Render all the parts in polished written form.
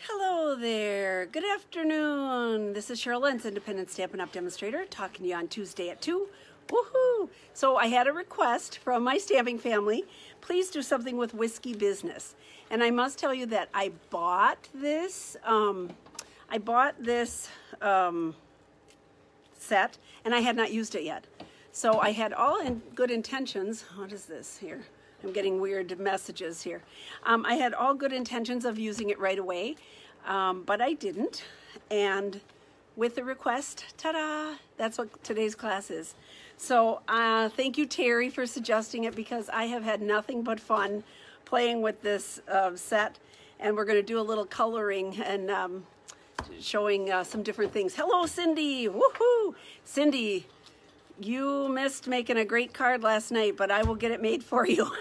Hello there. Good afternoon. This is Cheryl Lentz, Independent Stampin' Up! Demonstrator, talking to you on Tuesday at 2. Woohoo! So I had a request from my stamping family. Please do something with whiskey business. And I must tell you that I bought this. Set, and I had not used it yet. So I had all in good intentions. What is this here? I'm getting weird messages here. I had all good intentions of using it right away, but I didn't. And with the request, ta-da, that's what today's class is. So thank you, Terry, for suggesting it, because I have had nothing but fun playing with this set. And we're going to do a little coloring and showing some different things. Hello, Cindy. Woohoo! Cindy, you missed making a great card last night, but I will get it made for you.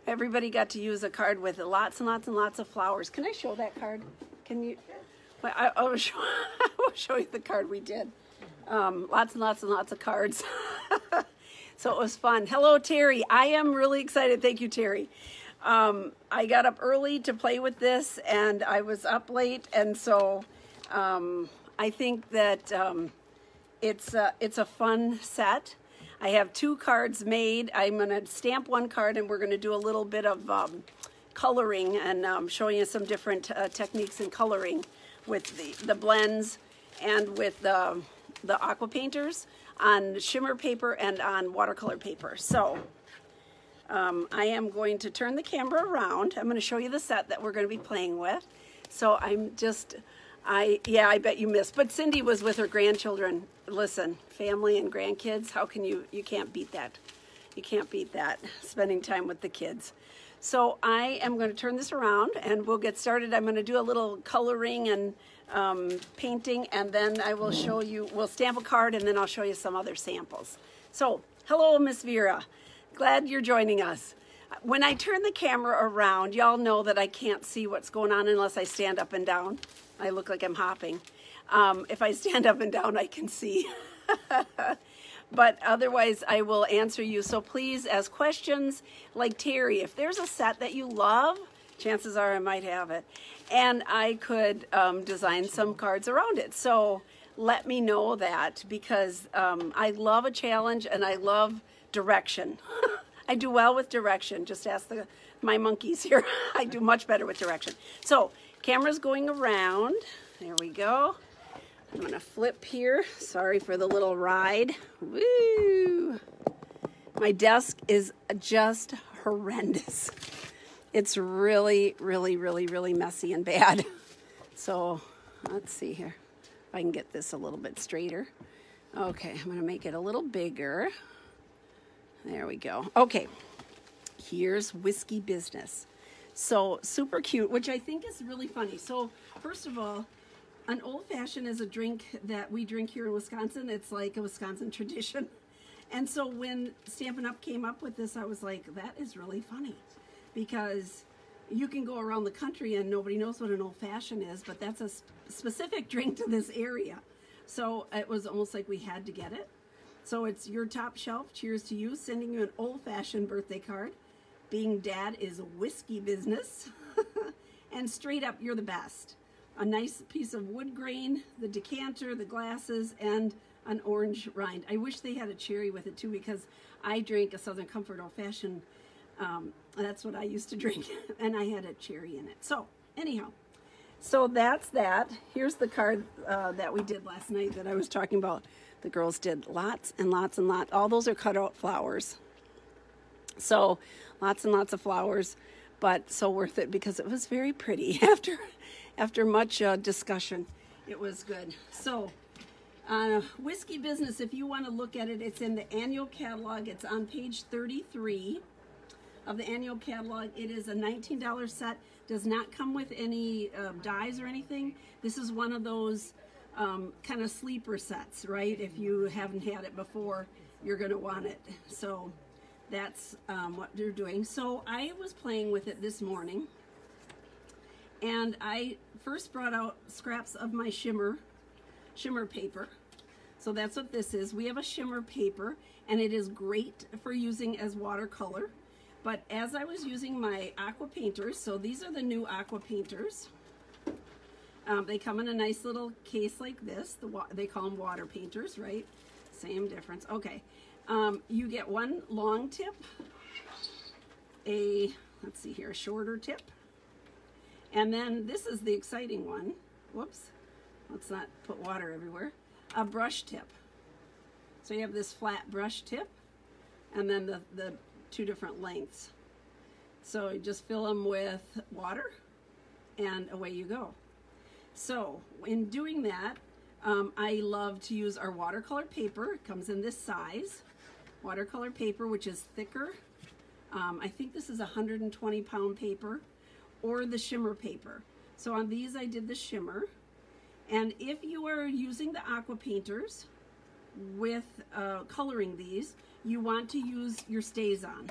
Everybody got to use a card with lots and lots and lots of flowers. Can I show that card? Can you? Well, I will show you the card we did. Lots and lots and lots of cards. So it was fun. Hello, Terry. I am really excited. Thank you, Terry. I got up early to play with this, and I was up late, and so I think that it's a fun set. I have 2 cards made. I'm going to stamp one card, and we're going to do a little bit of coloring and showing you some different techniques in coloring with the blends and with the aqua painters on shimmer paper and on watercolor paper. So I am going to turn the camera around. I'm going to show you the set that we're going to be playing with. So yeah, I bet you missed. But Cindy was with her grandchildren. Listen, family and grandkids, how can you can't beat that. You can't beat that, spending time with the kids. So I am going to turn this around and we'll get started. I'm going to do a little coloring and painting, and then I will show you, we'll stamp a card, and then I'll show you some other samples. So, hello, Miss Vera. Glad you're joining us. When I turn the camera around, y'all know that I can't see what's going on unless I stand up and down. I look like I'm hopping. If I stand up and down, I can see. But otherwise, I will answer you. So please ask questions. Like Terry, if there's a set that you love, chances are I might have it. And I could design some cards around it. So let me know that, because I love a challenge and I love direction. I do well with direction. Just ask my monkeys here. I do much better with direction. So camera's going around. There we go. I'm going to flip here. Sorry for the little ride. Woo! My desk is just horrendous. It's really, really, really, really messy and bad. So let's see here if I can get this a little bit straighter. Okay, I'm going to make it a little bigger. There we go. Okay, here's whiskey business. So super cute, which I think is really funny. So first of all, an old-fashioned is a drink that we drink here in Wisconsin. It's like a Wisconsin tradition. And so when Stampin' Up! Came up with this, I was like, that is really funny, because you can go around the country and nobody knows what an old-fashioned is, but that's a specific drink to this area. So it was almost like we had to get it. So it's your top shelf. Cheers to you. Sending you an old-fashioned birthday card. Being dad is whiskey business. And straight up, you're the best. A nice piece of wood grain, the decanter, the glasses, and an orange rind. I wish they had a cherry with it too, because I drink a Southern Comfort old-fashioned. That's what I used to drink, and I had a cherry in it. So anyhow, so that's that. Here's the card that we did last night that I was talking about. The girls did lots and lots and lots. All those are cut out flowers. So lots and lots of flowers, but so worth it, because it was very pretty. After much discussion, it was good. So whiskey business, if you want to look at it, it's in the annual catalog. It's on page 33 of the annual catalog. It is a $19 set. Does not come with any dies or anything. This is one of those kind of sleeper sets, right? If you haven't had it before, you're going to want it. So that's what they're doing. So I was playing with it this morning, and I first brought out scraps of my shimmer paper. So that's what this is. We have a shimmer paper, and it is great for using as watercolor. But as I was using my aqua painters, so these are the new aqua painters. They come in a nice little case like this. They call them water painters, right? Same difference. Okay. You get one long tip, let's see here, a shorter tip, and then this is the exciting one. Whoops, let's not put water everywhere. A brush tip. So you have this flat brush tip, and then the two different lengths. So you just fill them with water, and away you go. So in doing that, I love to use our watercolor paper. It comes in this size. Watercolor paper, which is thicker. I think this is 120-pound paper, or the shimmer paper. So on these I did the shimmer. And if you are using the aqua painters with coloring these, you want to use your StazOn.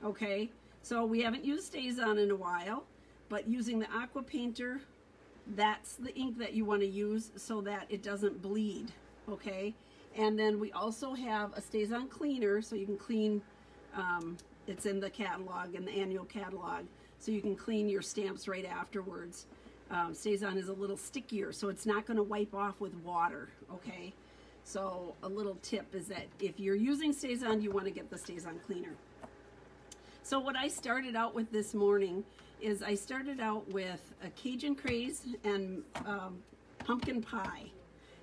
Okay, so we haven't used StazOn in a while, but using the aqua painter, that's the ink that you want to use so that it doesn't bleed. Okay, and then we also have a StazOn cleaner, so you can clean, it's in the catalog, in the annual catalog, so you can clean your stamps right afterwards. StazOn is a little stickier, so it's not going to wipe off with water. Okay, so a little tip is that if you're using StazOn, you want to get the StazOn cleaner. So what I started out with this morning is I started out with a Cajun Craze and pumpkin pie,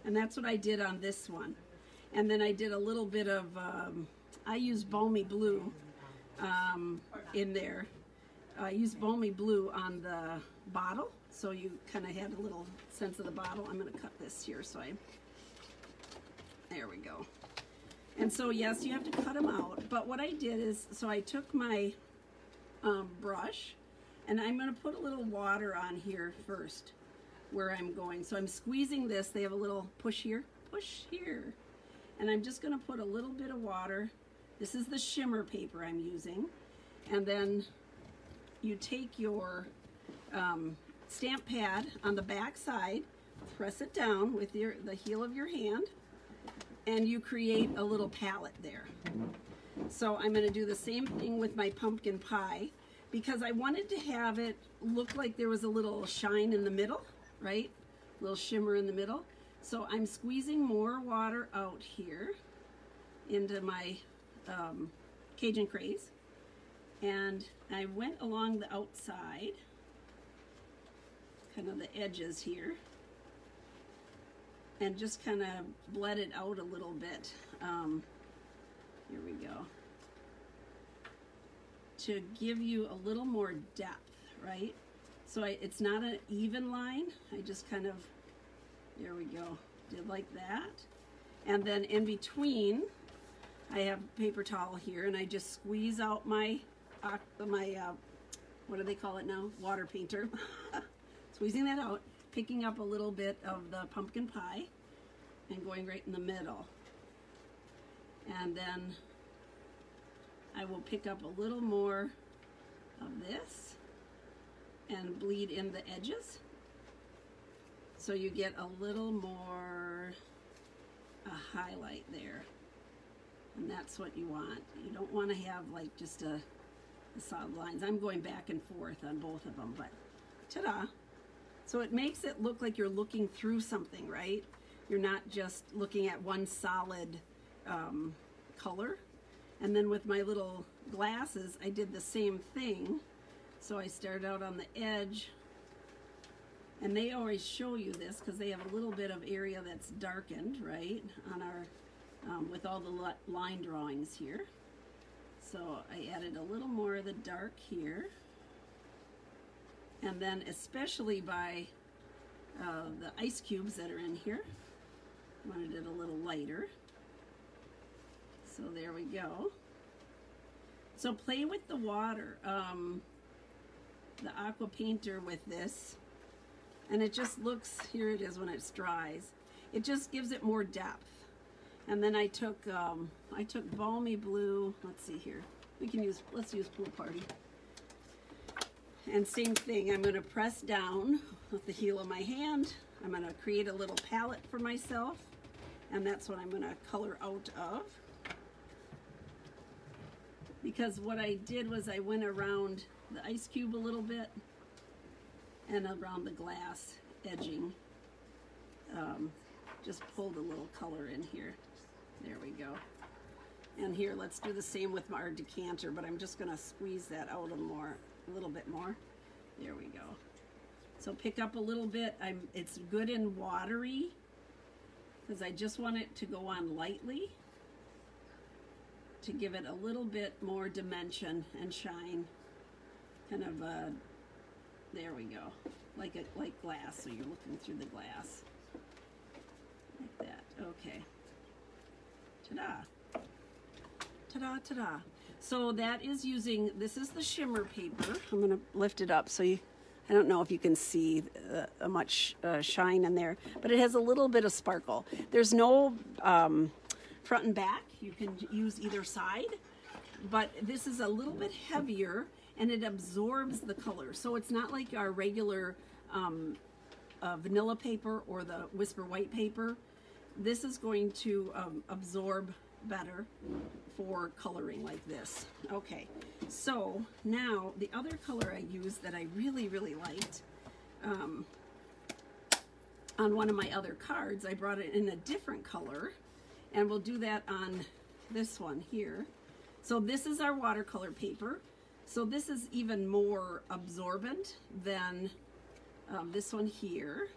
and that's what I did on this one. And then I did a little bit of, I used balmy blue in there. I used balmy blue on the bottle, so you kind of had a little sense of the bottle. I'm going to cut this here, so there we go. And so yes, you have to cut them out, but what I did is, so I took my brush, and I'm going to put a little water on here first where I'm going. So I'm squeezing this. They have a little push here, and I'm just going to put a little bit of water. This is the shimmer paper I'm using. And then you take your stamp pad on the back side, press it down with the heel of your hand, and you create a little palette there. So I'm going to do the same thing with my pumpkin pie, because I wanted to have it look like there was a little shine in the middle, right? A little shimmer in the middle. So I'm squeezing more water out here into my Cajun Craze, and I went along the outside, kind of the edges here, and just kind of bled it out a little bit. Here we go. To give you a little more depth, right? So it's not an even line. I just kind of, there we go, did like that. And then in between, I have a paper towel here, and I just squeeze out my what do they call it now? Water painter. Squeezing that out, picking up a little bit of the pumpkin pie, and going right in the middle. And then I will pick up a little more of this and bleed in the edges, so you get a little more a highlight there. And that's what you want. You don't want to have like just a solid lines. I'm going back and forth on both of them, but ta-da. So it makes it look like you're looking through something, right? You're not just looking at one solid color. And then with my little glasses, I did the same thing. So I started out on the edge, and they always show you this because they have a little bit of area that's darkened, right, on our with all the line drawings here. So I added a little more of the dark here, and then especially by the ice cubes that are in here, I wanted it a little lighter. So there we go. So play with the water, the aqua painter with this, and it just looks, here it is when it dries. It just gives it more depth. And then I took balmy blue. Let's see here. Let's use Pool Party. And same thing. I'm going to press down with the heel of my hand. I'm going to create a little palette for myself, and that's what I'm going to color out of. Because what I did was I went around the ice cube a little bit and around the glass. edging. Just pulled a little color in here. There we go. And here, let's do the same with our decanter, but I'm just gonna squeeze that out a little bit more. There we go. So pick up a little bit. It's good and watery because I just want it to go on lightly to give it a little bit more dimension and shine. Kind of, there we go. Like glass, so you're looking through the glass. Like that, okay. Ta-da. Ta-da, ta-da. So that is using, this is the shimmer paper. I'm gonna lift it up so you, I don't know if you can see much shine in there, but it has a little bit of sparkle. There's no front and back. You can use either side, but this is a little bit heavier and it absorbs the color. So it's not like our regular vanilla paper or the Whisper White paper. This is going to absorb better for coloring like this. Okay, so now the other color I used that I really, really liked, on one of my other cards, I brought it in a different color, and we'll do that on this one here. So this is our watercolor paper. So this is even more absorbent than this one here.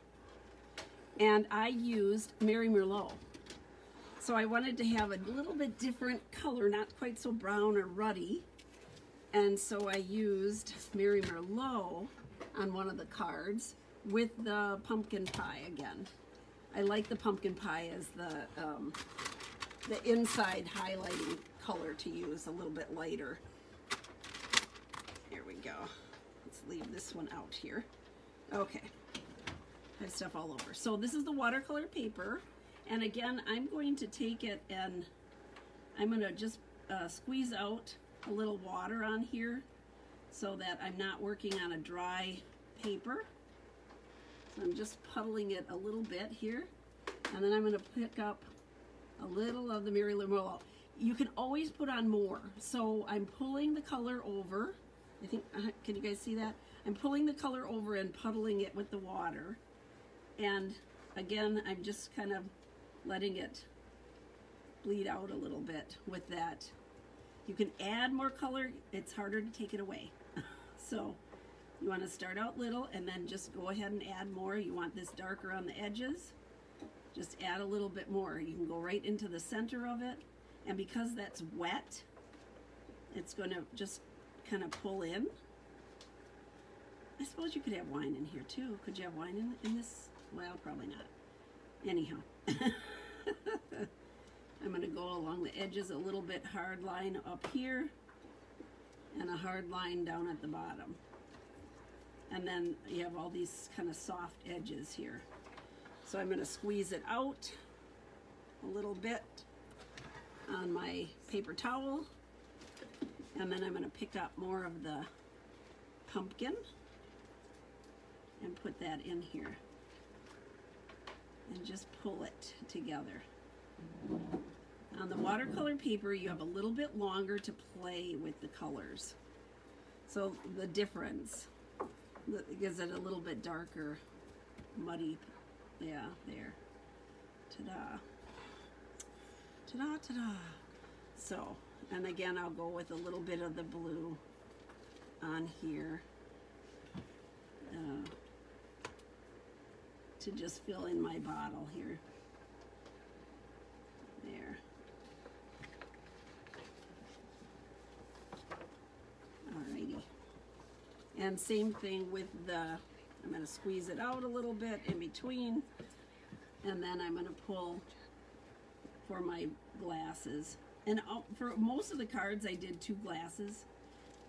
And I used Mary Merlot. So I wanted to have a little bit different color, not quite so brown or ruddy. And so I used Mary Merlot on one of the cards with the pumpkin pie again. I like the pumpkin pie as the inside highlighting color to use, a little bit lighter. Here we go. Let's leave this one out here. Okay. I have stuff all over. So this is the watercolor paper. And again, I'm going to take it and I'm going to just squeeze out a little water on here so that I'm not working on a dry paper. So I'm just puddling it a little bit here. And then I'm going to pick up a little of the Mary Merlot. You can always put on more. So I'm pulling the color over. I think, can you guys see that? I'm pulling the color over and puddling it with the water. And again, I'm just kind of letting it bleed out a little bit with that. You can add more color. It's harder to take it away. So you want to start out little and then just go ahead and add more. You want this darker on the edges, just add a little bit more. You can go right into the center of it. And because that's wet, it's going to just kind of pull in. I suppose you could have wine in here too. Could you have wine in this? Well, probably not. Anyhow, I'm going to go along the edges, a little bit hard line up here and a hard line down at the bottom. And then you have all these kind of soft edges here. So I'm going to squeeze it out a little bit on my paper towel. And then I'm going to pick up more of the pumpkin and put that in here. And just pull it together. On the watercolor paper, you have a little bit longer to play with the colors. So the difference gives it a little bit darker, muddy. Yeah, there. Ta-da. Ta-da, ta-da. So, and again, I'll go with a little bit of the blue on here. To just fill in my bottle here. There. Alrighty. And same thing with I'm going to squeeze it out a little bit in between, and then I'm going to pull for my glasses. And for most of the cards I did 2 glasses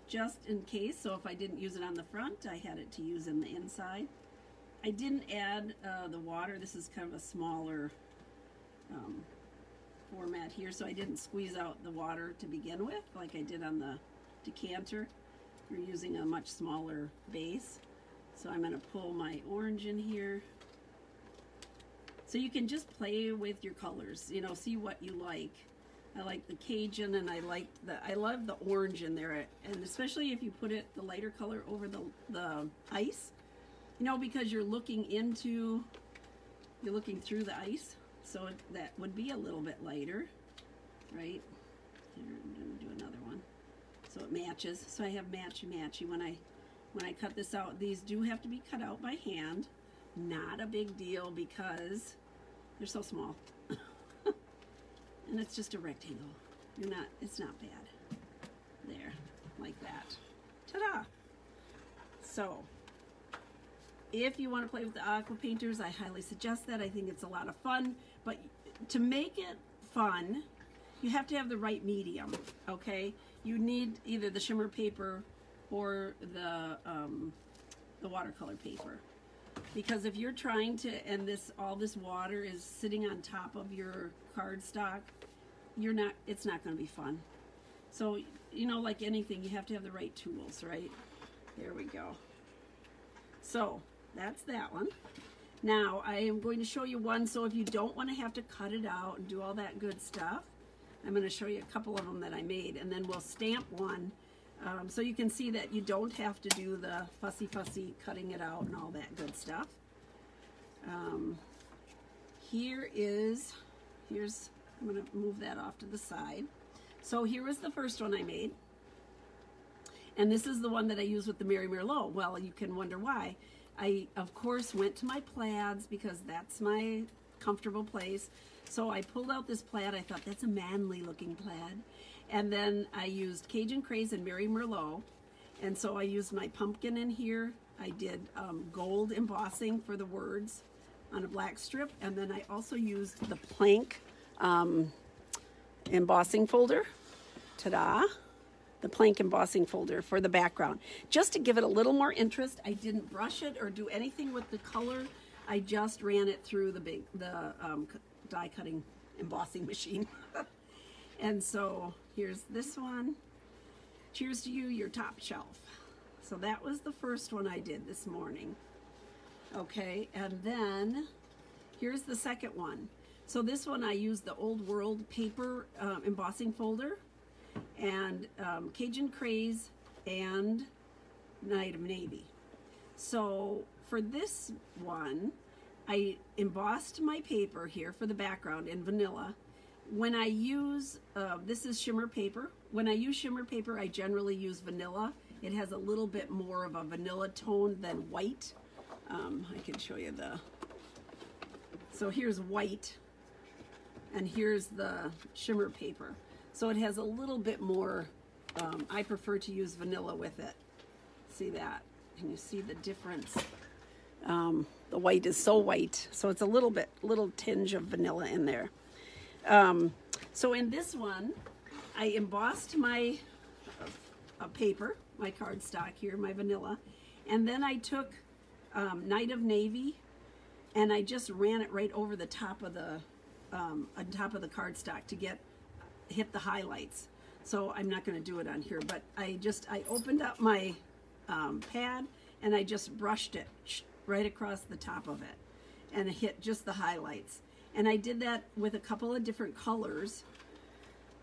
just in case, so if I didn't use it on the front, I had it to use in the inside. I didn't add the water. This is kind of a smaller format here, so I didn't squeeze out the water to begin with like I did on the decanter. We're using a much smaller base. So I'm going to pull my orange in here. So you can just play with your colors, you know, see what you like. I like the Cajun, and I love the orange in there, and especially if you put the lighter color over the ice, You know, because you're looking through the ice, so that would be a little bit lighter, right? Here, I'm going to do another one so it matches. So I have matchy-matchy. When I cut this out, these do have to be cut out by hand. Not a big deal because they're so small. And it's just a rectangle. It's not bad. There, like that. Ta-da! So, if you want to play with the aqua painters, I highly suggest that. I think it's a lot of fun. But to make it fun, you have to have the right medium, okay? You need either the shimmer paper or the watercolor paper. Because if you're trying to, and all this water is sitting on top of your cardstock, it's not going to be fun. So, you know, like anything, you have to have the right tools, right? There we go. So, that's that one. Now, I am going to show you one, so if you don't want to have to cut it out and do all that good stuff, I'm going to show you a couple of them that I made, and then we'll stamp one, so you can see that you don't have to do the fussy cutting it out and all that good stuff. Here's, I'm going to move that off to the side. So here was the first one I made. And this is the one that I used with the Mary Merlot. Well, you can wonder why. I, of course, went to my plaids because that's my comfortable place. So I pulled out this plaid. I thought, that's a manly looking plaid. And then I used Cajun Craze and Mary Merlot. And so I used my pumpkin in here. I did gold embossing for the words on a black strip. And then I also used the plank embossing folder. Ta-da! The plank embossing folder for the background. Just to give it a little more interest, I didn't brush it or do anything with the color. I just ran it through the die cutting embossing machine. And so here's this one. Cheers to you, your top shelf. So that was the first one I did this morning. Okay, and then here's the second one. So this one I used the Old World paper embossing folder and Cajun Craze and Night of Navy. So for this one, I embossed my paper here for the background in vanilla. When I use, this is shimmer paper. When I use shimmer paper, I generally use vanilla. It has a little bit more of a vanilla tone than white. I can show you so here's white, and here's the shimmer paper. So it has a little bit more, I prefer to use vanilla with it. See that? Can you see the difference? The white is so white, so it's a little tinge of vanilla in there. So in this one, I embossed my paper, my cardstock here, my vanilla, and then I took Night of Navy, and I just ran it right over the top of the on top of the cardstock to hit the highlights. So I'm not going to do it on here, but I opened up my pad and I just brushed it right across the top of it and hit just the highlights. And I did that with a couple of different colors,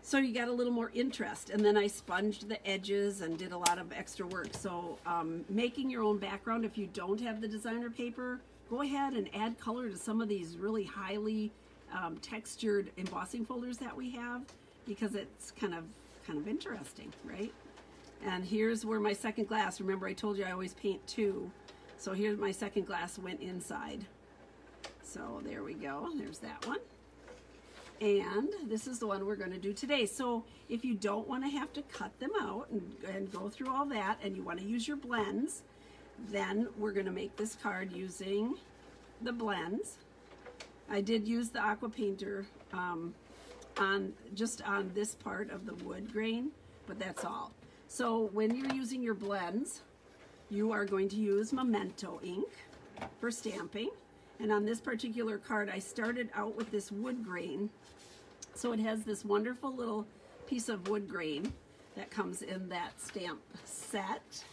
so you got a little more interest. And then I sponged the edges and did a lot of extra work. So making your own background, if you don't have the designer paper, go ahead and add color to some of these really highly textured embossing folders that we have, because it's kind of interesting, right? And here's where my second glass, remember I told you I always paint two, so here's my second glass went inside. So there we go, there's that one. And this is the one we're going to do today. So if you don't want to have to cut them out and go through all that, and you want to use your blends, then we're going to make this card using the blends. I did use the aqua painter just on this part of the wood grain, but that's all. So when you're using your blends, you are going to use Memento ink for stamping. And on this particular card, I started out with this wood grain. So it has this wonderful little piece of wood grain that comes in that stamp set.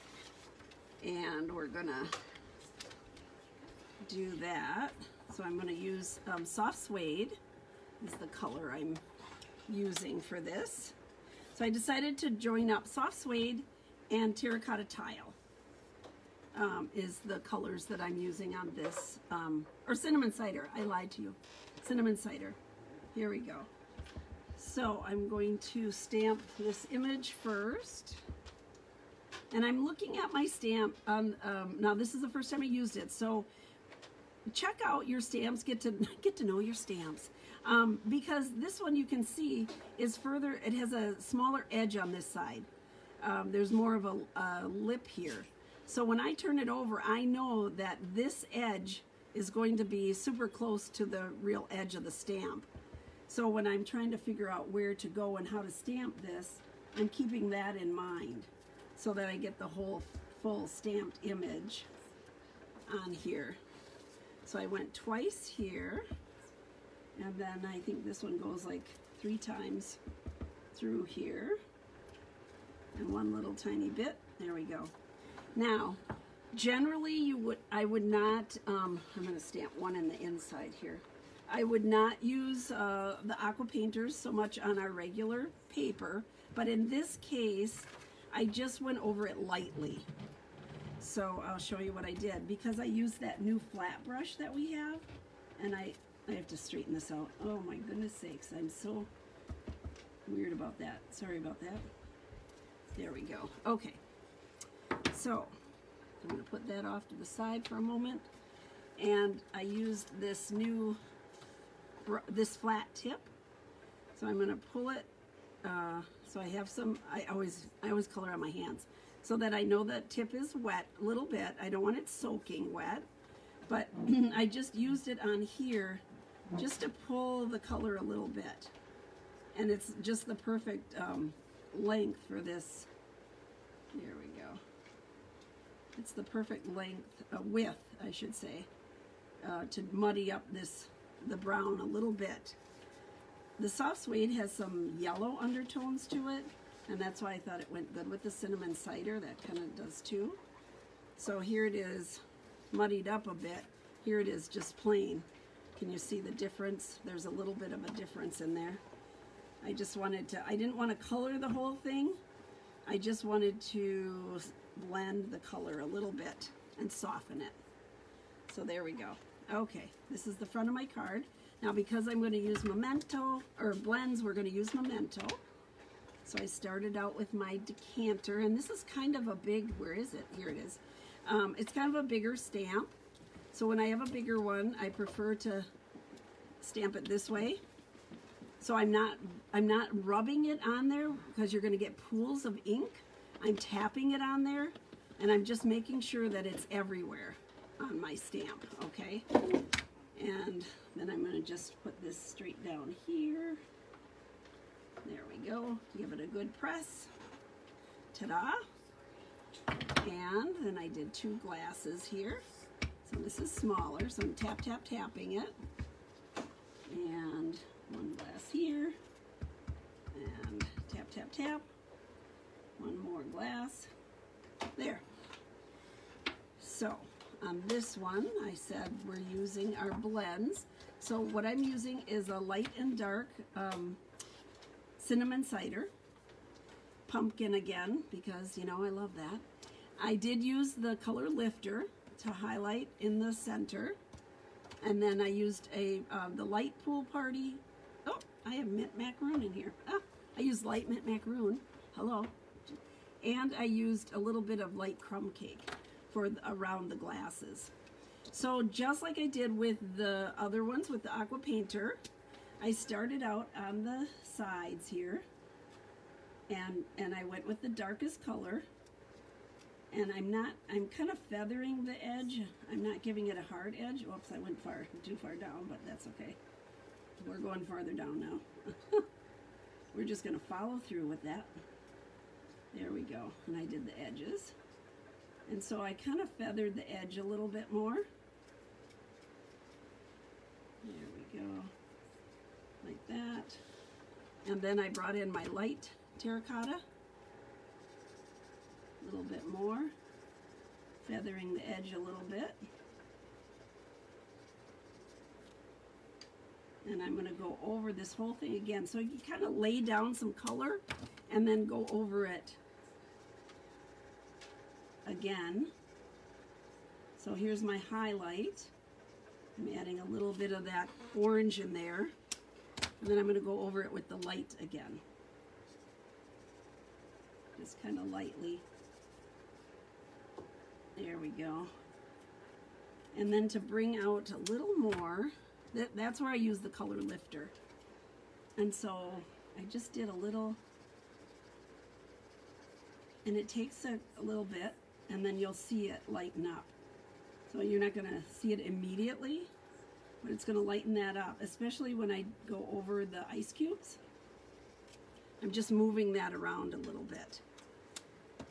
And we're gonna do that. So I'm gonna use soft suede is the color I'm using for this. So I decided to join up soft suede and terracotta tile. is the colors that I'm using on this, or cinnamon cider. I lied to you. Cinnamon cider. Here we go. So I'm going to stamp this image first. And I'm looking at my stamp on, now this is the first time I used it, so check out your stamps, get to know your stamps. Because this one you can see is further, it has a smaller edge on this side. There's more of a lip here. So when I turn it over, I know that this edge is going to be super close to the real edge of the stamp. So when I'm trying to figure out where to go and how to stamp this, I'm keeping that in mind so that I get the whole full stamped image on here. So I went twice here, and then I think this one goes like 3 times through here, and one little tiny bit. There we go. Now, generally I would not, I'm going to stamp one in the inside here. I would not use the aqua painters so much on our regular paper, but in this case, I just went over it lightly. So I'll show you what I did, because I used that new flat brush that we have, and I have to straighten this out. Oh my goodness sakes, I'm so weird about that. Sorry about that. There we go. Okay. So I'm going to put that off to the side for a moment, and I used this new, this flat tip. So I'm going to pull it. So I have some. I always color on my hands so that I know that tip is wet a little bit. I don't want it soaking wet, but I just used it on here just to pull the color a little bit, and it's just the perfect length for this. There we go. It's the perfect length, width, I should say, to muddy up the brown a little bit. The soft suede has some yellow undertones to it, and that's why I thought it went good with the cinnamon cider. That kind of does too. So here it is muddied up a bit. Here it is just plain. Can you see the difference? There's a little bit of a difference in there. I just wanted to, I didn't want to color the whole thing. I just wanted to blend the color a little bit and soften it. So there we go. Okay, this is the front of my card. Now because I'm going to use Memento, or blends, we're going to use Memento. So I started out with my decanter, and this is kind of a big, where is it? Here it is. It's kind of a bigger stamp. So when I have a bigger one, I prefer to stamp it this way. So I'm not rubbing it on there because you're going to get pools of ink. I'm tapping it on there, and I'm just making sure that it's everywhere on my stamp, okay? And then I'm going to just put this straight down here. There we go. Give it a good press. Ta-da! And then I did 2 glasses here. So this is smaller, so I'm tapping it. And 1 glass here. And tap. 1 more glass. There. So on this one, I said we're using our blends. So what I'm using is a light and dark cinnamon cider. Pumpkin again, because, you know, I love that. I did use the color lifter to highlight in the center. And then I used the light pool party. Oh, I have mint macaroon in here. Ah, I used light mint macaroon. Hello. And I used a little bit of light crumb cake for around the glasses. So just like I did with the other ones with the aqua painter, I started out on the sides here, and I went with the darkest color, and I'm kind of feathering the edge. I'm not giving it a hard edge. Whoops, I went too far down, but that's okay. We're going farther down now. We're just going to follow through with that. There we go. And I did the edges. And so I kind of feathered the edge a little bit more. There we go. Like that. And then I brought in my light terracotta. A little bit more. Feathering the edge a little bit. And I'm going to go over this whole thing again. So you kind of lay down some color and then go over it again So here's my highlight. I'm adding a little bit of that orange in there, and then I'm going to go over it with the light again. Just kind of lightly. There we go. And then to bring out a little more, that's where I use the color lifter. And so I just did a little, and it takes a little bit, and then you'll see it lighten up. So you're not going to see it immediately, but it's going to lighten that up, especially when I go over the ice cubes. I'm just moving that around a little bit.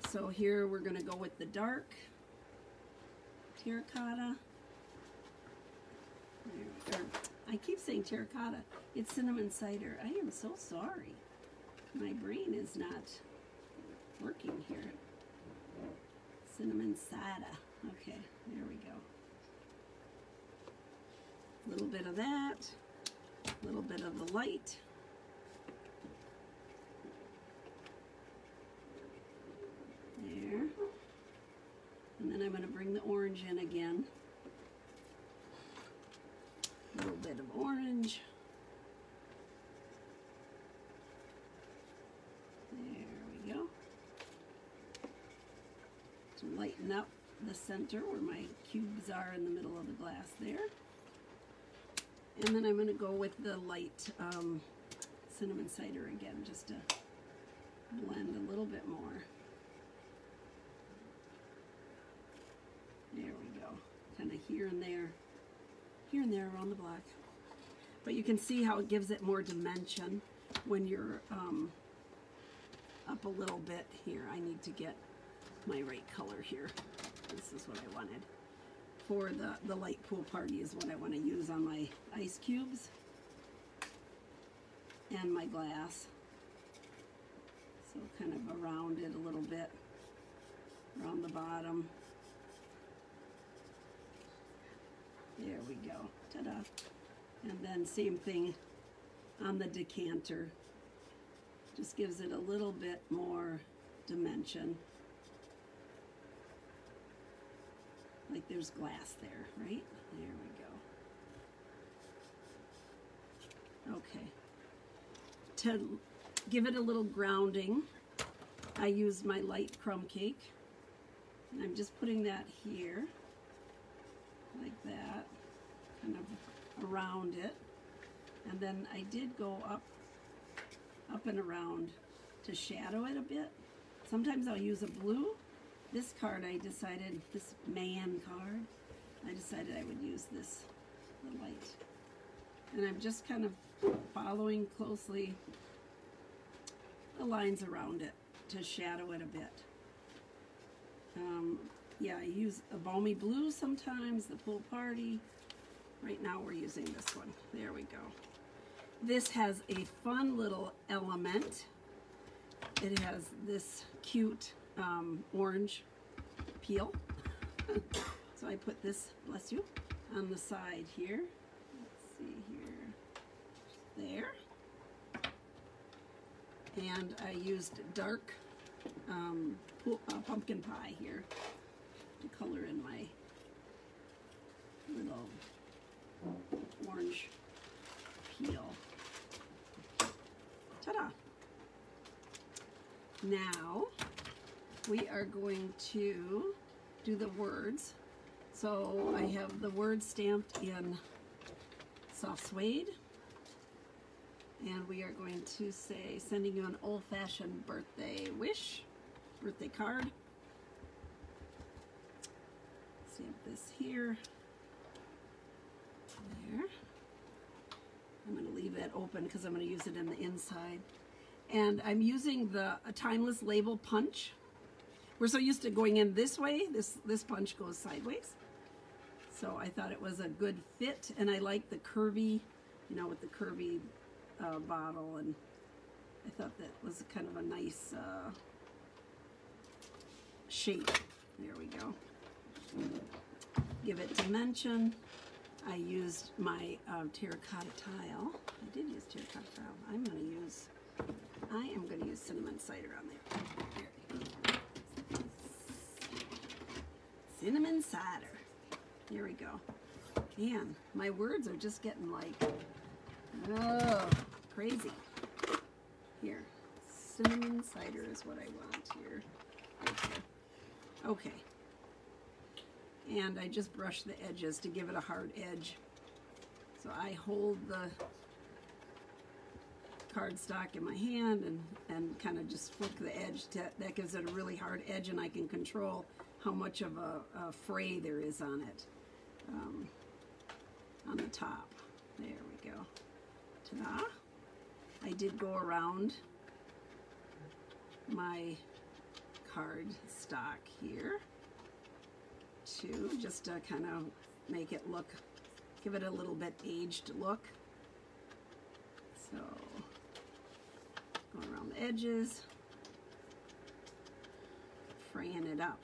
So here we're going to go with the dark terracotta. I keep saying terracotta. It's cinnamon cider. I am so sorry. My brain is not working here. Cinnamon cider. Okay, there we go. A little bit of that. A little bit of the light. There. And then I'm going to bring the orange in again. A little bit of orange. There we go. To lighten up the center where my cubes are in the middle of the glass there. And then I'm going to go with the light cinnamon cider again, just to blend a little bit more. There we go. Kind of here and there around the block. But you can see how it gives it more dimension when you're up a little bit here. I need to get my right color here. This is what I wanted. For the light pool party is what I want to use on my ice cubes and my glass. So kind of around it a little bit, around the bottom. There we go, ta-da. And then same thing on the decanter. Just gives it a little bit more dimension. Like there's glass there, right? There we go. Okay. To give it a little grounding, I use my light crumb cake. And I'm just putting that here, like that, kind of around it. And then I did go up and around to shadow it a bit. Sometimes I'll use a blue. This card I decided, this man card, I decided I would use this, the light. And I'm just kind of following closely the lines around it to shadow it a bit. Yeah, I use a balmy blue sometimes, the pool party. Right now we're using this one. There we go. This has a fun little element. It has this cute orange peel. So I put this, bless you, on the side here. Let's see here. There. And I used dark pumpkin pie here to color in my little orange peel. Ta-da! Now we are going to do the words. So I have the words stamped in soft suede, and we are going to say, sending you an old-fashioned birthday wish, birthday card. Stamp this here. There. I'm going to leave that open because I'm going to use it in the inside. And I'm using a timeless label punch. We're so used to going in this way. This punch goes sideways. So I thought it was a good fit, and I like the curvy, you know, with the curvy bottle, and I thought that was kind of a nice shape. There we go. Give it dimension. I used my terracotta tile. I did use terracotta tile. I am going to use cinnamon cider on there. There you go. Cinnamon cider. Here we go. Man, my words are just getting like, oh, crazy. Here, cinnamon cider is what I want here. Okay. Okay. And I just brush the edges to give it a hard edge. So I hold the cardstock in my hand and kind of just flick the edge. That gives it a really hard edge, and I can control how much of a fray there is on it. On the top. There we go. Ta-da! I did go around my card stock here too, just to kind of make it look, give it a little bit aged look. So, go around the edges, fraying it up.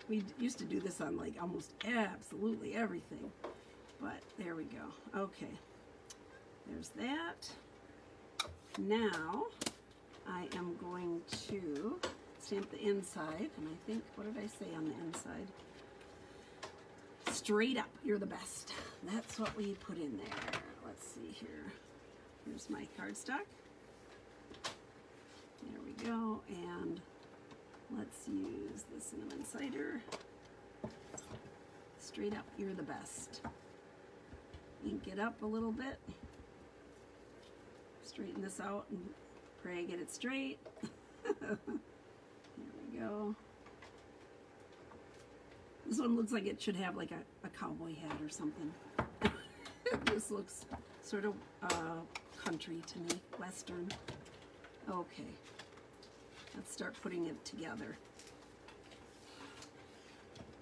We used to do this on like almost absolutely everything, but there we go. Okay, there's that. Now I am going to stamp the inside, and I think, what did I say on the inside? Straight up, you're the best. That's what we put in there. Let's see here. Here's my cardstock. There we go, and let's use the cinnamon cider. Straight up, you're the best. Ink it up a little bit. Straighten this out and pray I get it straight. There we go. This one looks like it should have like a cowboy hat or something. This looks sort of country to me, western. Okay, let's start putting it together.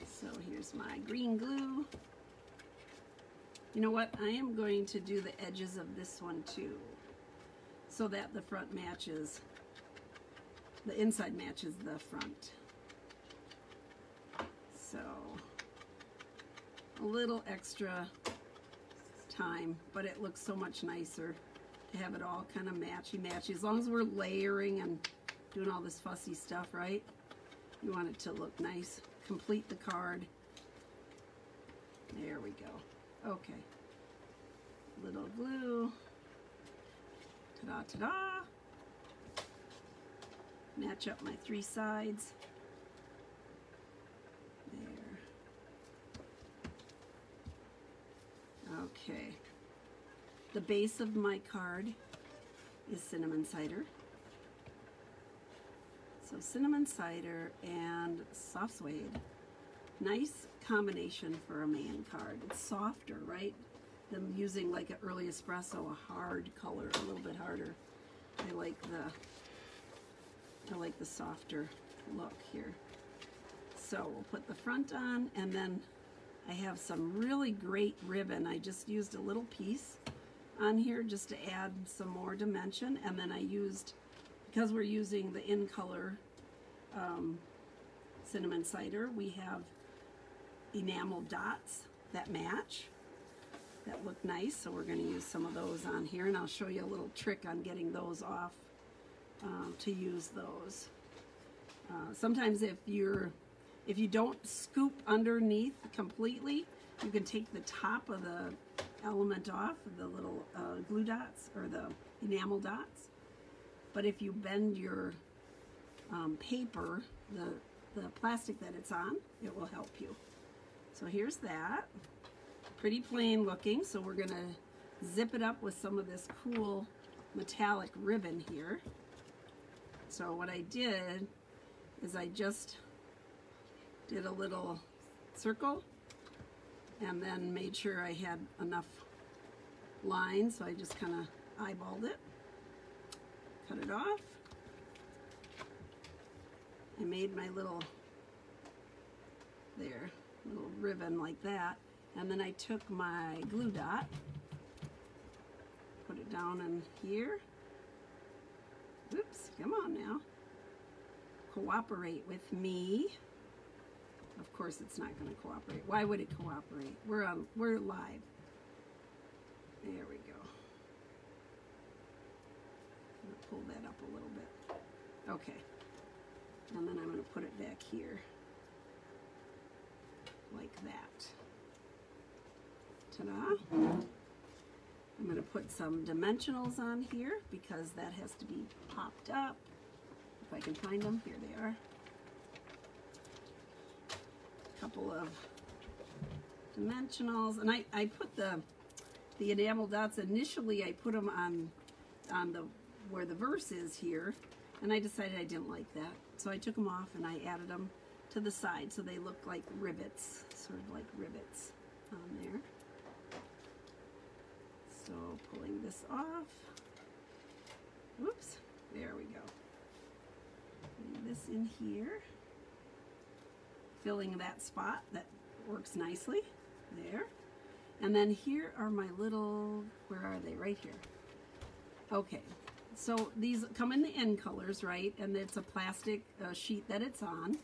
So here's my green glue. You know what? I am going to do the edges of this one too, so that the front matches, the inside matches the front. So a little extra time, but it looks so much nicer to have it all kind of matchy-matchy. As long as we're layering and doing all this fussy stuff, right? You want it to look nice. Complete the card. There we go. Okay. Little glue. Ta-da, ta-da. Match up my three sides. There. Okay. The base of my card is cinnamon cider. So cinnamon cider and soft suede. Nice combination for a man card. It's softer, right? Than using like an early espresso, a hard color, a little bit harder. I like the softer look here. So we'll put the front on, and then I have some really great ribbon. I just used a little piece on here just to add some more dimension, and then I used, because we're using the in color cinnamon cider, we have enamel dots that match, that look nice, so we're going to use some of those on here, and I'll show you a little trick on getting those off to use those. Sometimes if you don't scoop underneath completely, you can take the top of the element off, the little glue dots or the enamel dots. But if you bend your paper, the plastic that it's on, it will help you. So here's that. Pretty plain looking, so we're gonna zip it up with some of this cool metallic ribbon here. So what I did is I just did a little circle and then made sure I had enough lines, so I just kind of eyeballed it, cut it off. I made my little ribbon like that, and then I took my glue dot, put it down in here. Oops, come on now. Cooperate with me. Of course it's not going to cooperate. Why would it cooperate? We're live. There we go. I'm going to pull that up a little bit. Okay. And then I'm going to put it back here. Like that. Ta-da. I'm going to put some dimensionals on here because that has to be popped up. If I can find them, here they are. A couple of dimensionals, and I put the enamel dots initially. I put them on the where the verse is here, and I decided I didn't like that, so I took them off and I added them to the side so they look like rivets, sort of like rivets on there. So pulling this off. Whoops, there we go. Putting this in here, filling that spot. That works nicely there. And then here are my little, where are they? Right here. Okay, so these come in the end colors, right? And it's a plastic sheet that it's on.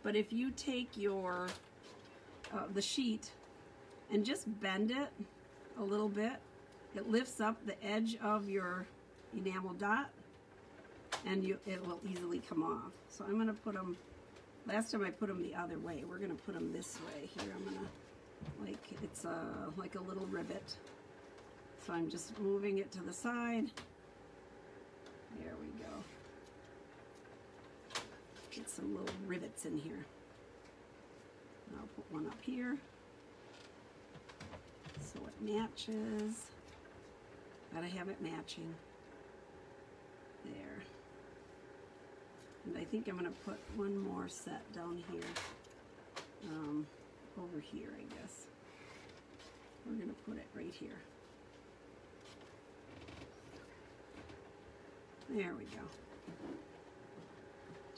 But if you take your the sheet and just bend it a little bit, it lifts up the edge of your enamel dot, and it will easily come off. So I'm going to put them, last time I put them the other way. We're going to put them this way here. I'm going to, like, it's like a little rivet. So I'm just moving it to the side. There we go. Get some little rivets in here. And I'll put one up here so it matches. Gotta have it matching. There. And I think I'm gonna put one more set down here. Over here, I guess. We're gonna put it right here. There we go.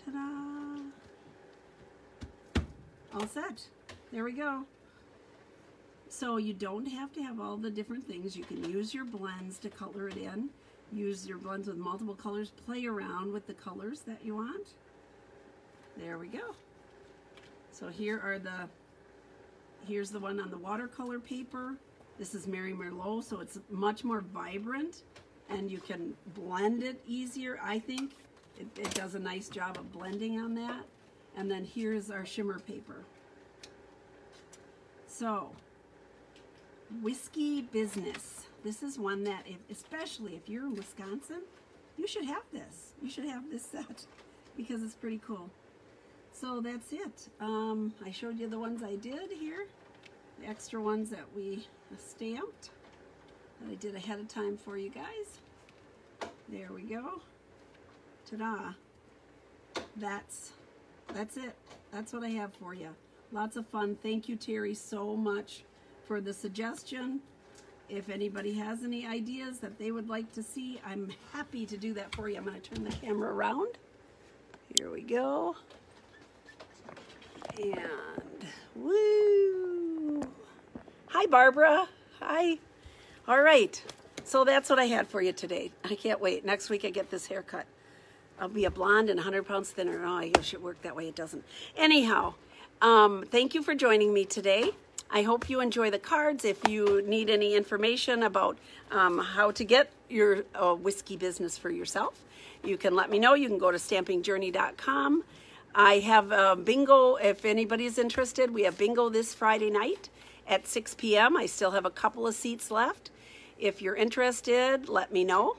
Ta-da! All set. There we go. So you don't have to have all the different things. You can use your blends to color it in. Use your blends with multiple colors. Play around with the colors that you want. There we go. So here's the one on the watercolor paper. This is Mary Merlot, so it's much more vibrant and you can blend it easier, I think. It does a nice job of blending on that. And then here's our shimmer paper. So, Whiskey Business. This is one that, especially if you're in Wisconsin, you should have this. You should have this set because it's pretty cool. So that's it. I showed you the ones I did here. The extra ones that we stamped that I did ahead of time for you guys. There we go. Ta-da. That's it. That's what I have for you. Lots of fun. Thank you, Terry, so much for the suggestion. If anybody has any ideas that they would like to see, I'm happy to do that for you. I'm going to turn the camera around. Here we go. And woo! Hi, Barbara. Hi. All right. So that's what I had for you today. I can't wait. Next week I get this haircut. I'll be a blonde and 100 pounds thinner. Oh, I wish it worked that way. It doesn't. Anyhow, thank you for joining me today. I hope you enjoy the cards. If you need any information about how to get your whiskey business for yourself, you can let me know. You can go to stampingjourney.com. I have bingo. If anybody's interested, we have bingo this Friday night at 6 p.m. I still have a couple of seats left. If you're interested, let me know.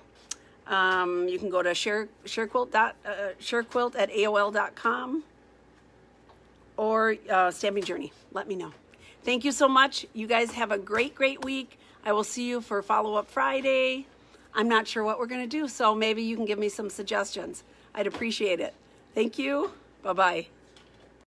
You can go to sharequilt at AOL.com or Stamping Journey. Let me know. Thank you so much. You guys have a great, great week. I will see you for Follow-Up Friday. I'm not sure what we're going to do, so maybe you can give me some suggestions. I'd appreciate it. Thank you. Bye-bye.